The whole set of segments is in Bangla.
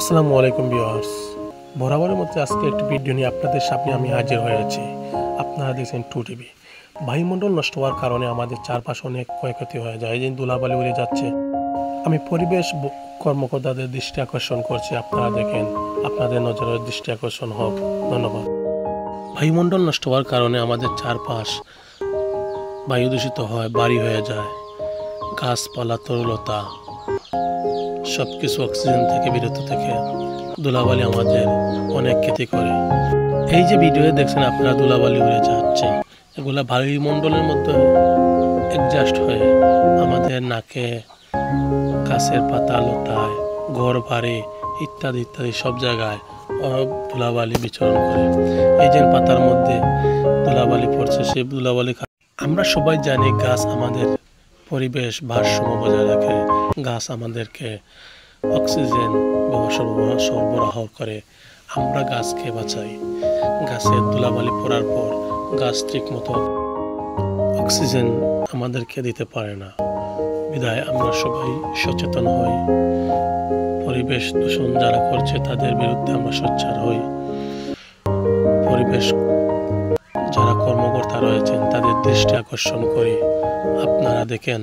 আসসালামু আলাইকুম ভিউয়ার্স, বরাবরের মধ্যে আজকে একটি ভিডিও নিয়ে আপনাদের সামনে আমি হাজির হয়েছি। আপনারা দেখছেন টু টিভি। বায়ুমণ্ডল নষ্ট হওয়ার কারণে আমাদের চারপাশে অনেক ক্ষয়ক্ষতি হয়ে যায়, এই যে ধুলাবালি উড়ে যাচ্ছে। আমি পরিবেশ কর্মকর্তাদের দৃষ্টি আকর্ষণ করছি, আপনারা দেখেন, আপনাদের নজরের দৃষ্টি আকর্ষণ হোক। ধন্যবাদ। বায়ুমণ্ডল নষ্ট হওয়ার কারণে আমাদের চারপাশ বায়ু দূষিত হয়, বাড়ি হয়ে যায়, গাছপালা তরুলতা সব কিছু অক্সিজেন থেকে বিরত থেকে ধুলাবালি আমাদের অনেক ক্ষতি করে। এই যে ভিডিও দেখছেন আপনারা, ধুলাবালি উড়ে যাচ্ছে, এগুলা বায়ুমণ্ডলের মধ্যে অ্যাডজাস্ট হয়ে আমাদের নাকে, গাছের পাতা লতায়, ঘর বাড়ি ইত্যাদি ইত্যাদি সব জায়গায় ধুলাবালি বিচরণ করে। এই যে পাতার মধ্যে ধুলাবালি পড়ছে, সেই ধুলাবালি আমরা সবাই জানি গাছ আমাদের পরিবেশ ভারসাম্য বজায় রাখে, গাছ আমাদেরকে অক্সিজেন সরবরাহ করে, আমরা গাছকে বাঁচাই। গাছের ধুলাবালি পড়ার পর গাছ ঠিক মতো অক্সিজেন আমাদেরকে দিতে পারে না, বিধায় আমরা সবাই সচেতন হই। পরিবেশ দূষণ যারা করছে তাদের বিরুদ্ধে আমরা সোচ্চার হই। পরিবেশ যারা কর্মকর্তা রয়েছেন তাদের দৃষ্টি আকর্ষণ করি। আপনারা দেখেন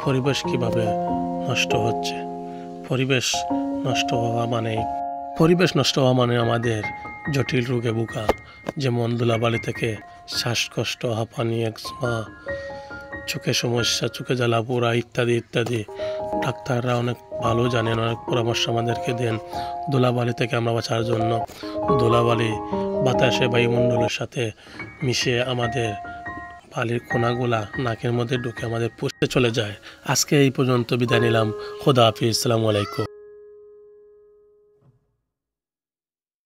পরিবেশ কিভাবে নষ্ট হচ্ছে। পরিবেশ নষ্ট হওয়া মানে আমাদের জটিল রোগে ভোগা, যেমন ধুলাবালি থেকে শ্বাসকষ্ট, হাঁপানি, এক্সমা, চোখের সমস্যা, চোখে জ্বালা পোড়া ইত্যাদি ইত্যাদি। ডাক্তাররা অনেক ভালো জানেন, অনেক পরামর্শ আমাদেরকে দেন ধুলাবালি থেকে আমরা বাঁচার জন্য। ধুলাবালি বাতাসে বায়ুমণ্ডলের সাথে মিশে আমাদের বালির কণাগুলা নাকের মধ্যে ঢুকে আমাদের পুষতে চলে যায়। আজকে এই পর্যন্ত বিদায় নিলাম। খোদা হাফিজ, আসসালামু আলাইকুম।